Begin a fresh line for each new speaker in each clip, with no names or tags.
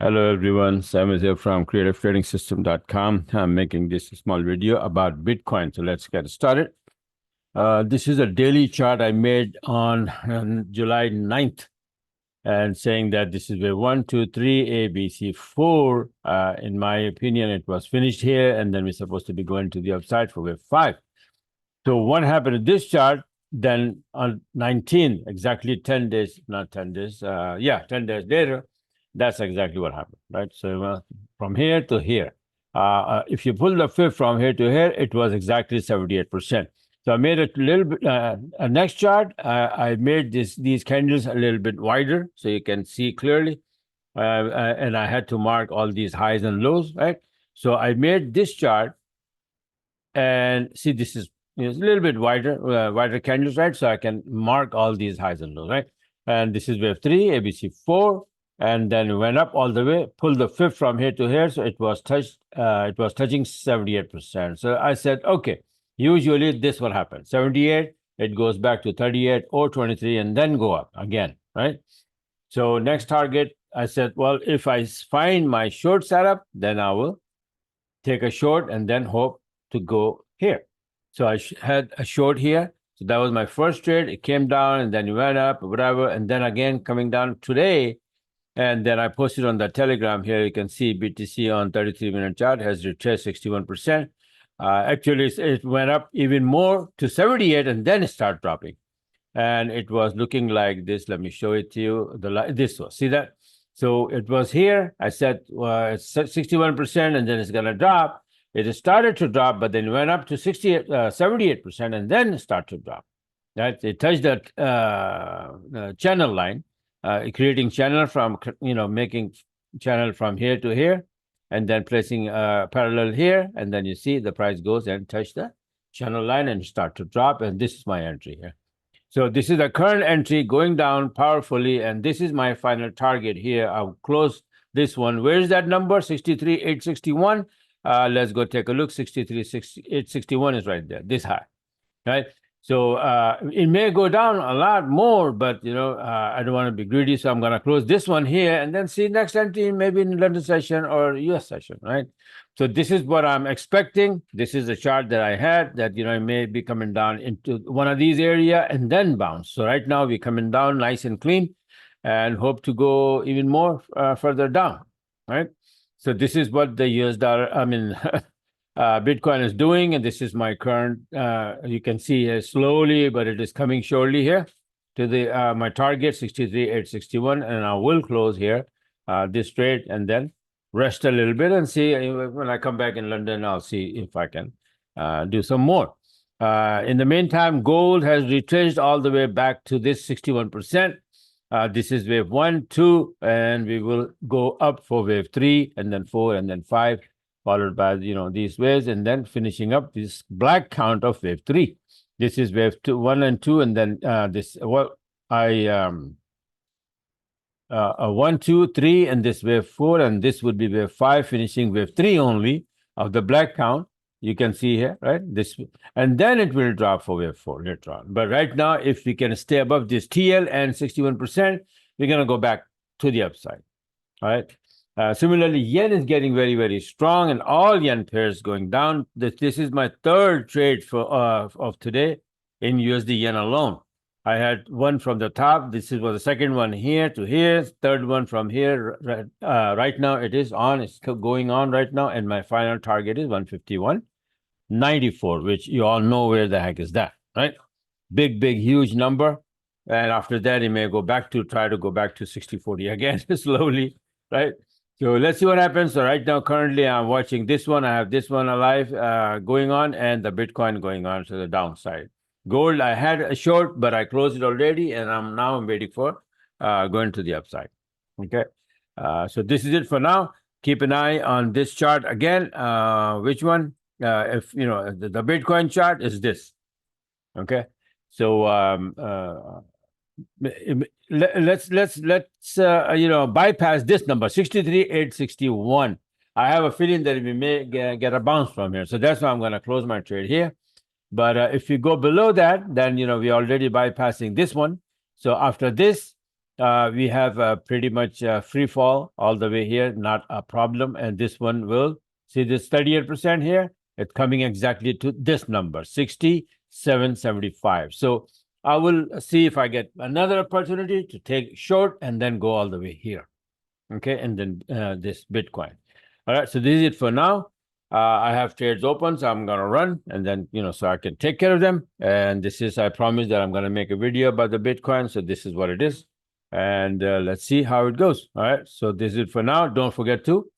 Hello everyone, Sam is here from creativetrading.com. I'm making this small video about Bitcoin. So let's get started. This is a daily chart I made on July 9th and saying that this is wave 1, 2, 3, A, B, C, 4. In my opinion, it was finished here and then we're supposed to be going to the upside for wave 5. So what happened to this chart? Then on 19, exactly 10 days, not 10 days, 10 days later, that's exactly what happened, right? So from here to here, if you pull the fib from here to here, it was exactly 78%. So I made it a little bit, next chart, I made these candles a little bit wider so you can see clearly. And I had to mark all these highs and lows, right? So I made this chart and see, this is a little bit wider candles, right? So I can mark all these highs and lows, right? And this is wave 3, ABC 4, and then went up all the way, pulled the fib from here to here, so it was touching 78%. So I said, okay, usually this will happen. 78, it goes back to 38 or 23, and then go up again, right? So next target, I said, well, if I find my short setup, then I will take a short and then hope to go here. So I had a short here. So that was my first trade. It came down and then it went up, whatever. And then again, coming down today. And then I posted on the Telegram here. You can see BTC on 33-minute chart has retraced 61%. Actually, it went up even more to 78 and then it started dropping. And it was looking like this. Let me show it to you. This was, see that? So it was here. I said it's 61%, and then it's going to drop. It started to drop, but then went up to 78%, and then start to drop. Right? It touched that channel line, creating channel from making channel from here to here, and then placing parallel here, and then you see the price goes and touch the channel line and start to drop. And this is my entry here. So this is the current entry going down powerfully, and this is my final target here. I'll close this one. Where is that number? 63,861. Let's go take a look. 63,861 is right there, this high, right? So it may go down a lot more, but I don't want to be greedy, so I'm going to close this one here and then see next entry maybe in London session or US session, right? So this is what I'm expecting. This is the chart that I had that it may be coming down into one of these area and then bounce. So right now we're coming down nice and clean and hope to go even more further down, right? So this is what the US dollar, Bitcoin is doing, and this is my current. You can see here slowly, but it is coming surely here to the my target 63,861, and I will close here this trade and then rest a little bit and see when I come back in London. I'll see if I can do some more. In the meantime, gold has retraced all the way back to this 61%. This is wave 1, 2, and we will go up for wave 3, and then 4, and then 5. Followed by these waves, and then finishing up this black count of wave 3. This is wave 1 and 2, and then this 1, 2, 3, and this wave 4, and this would be wave 5, finishing wave 3 only of the black count. You can see here, right? This, and then it will drop for wave 4 later on. But right now, if we can stay above this TL and 61%, we're gonna go back to the upside. All right. Similarly, yen is getting very, very strong, and all yen pairs going down. This is my third trade for of today in USD yen alone. I had one from the top. This was the second one here to here, third one from here. Right now it is on. It's going on right now, and my final target is 151.94, which you all know where the heck is that, right? Big, huge number. And after that, it may try to go back to 60.40 again slowly, right? So let's see what happens. So right now, currently, I'm watching this one. I have this one alive going on, and the Bitcoin going on to the downside. Gold, I had a short, but I closed it already, and I'm waiting for going to the upside. Okay. So this is it for now. Keep an eye on this chart again. Which one? If the Bitcoin chart is this. Okay. So let's bypass this number 63,861. I have a feeling that we may get a bounce from here, so that's why I'm going to close my trade here. But if you go below that, then we already bypassing this one. So after this, we have pretty much free fall all the way here, not a problem. And this one will see this 38% here. It's coming exactly to this number, 67.75. So I will see if I get another opportunity to take short and then go all the way here. Okay, and then this Bitcoin. All right, so this is it for now. I have trades open, so I'm gonna run, and then so I can take care of them. And this is, I promise that I'm gonna make a video about the Bitcoin. So this is what it is, and let's see how it goes. All right, so this is it for now. Don't forget to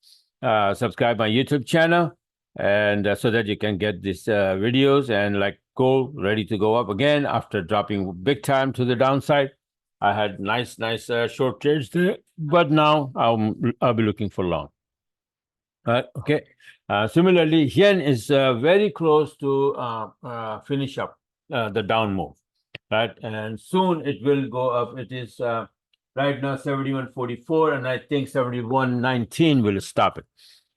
subscribe my YouTube channel, and so that you can get these videos and like go ready to go up again after dropping big time to the downside. I had nice short trades there, but now I'll be looking for long. Okay. Similarly, yen is very close to finish up the down move, right? And soon it will go up. It is right now 71.44, and I think 71.19 will stop it,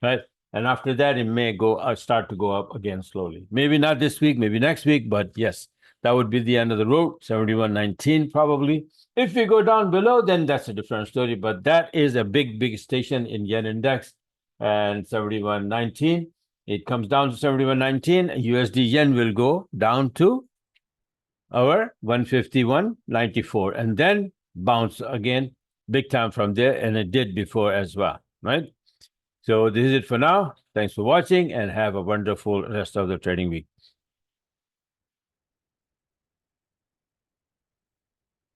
right? And after that, it may go start to go up again slowly. Maybe not this week, maybe next week, but yes, that would be the end of the road. 71.19 probably. If we go down below, then that's a different story. But that is a big station in yen index, and 71.19. It comes down to 71.19. USD yen will go down to our 151.94, and then bounce again big time from there, and it did before as well, right? So this is it for now. Thanks for watching, and have a wonderful rest of the trading week.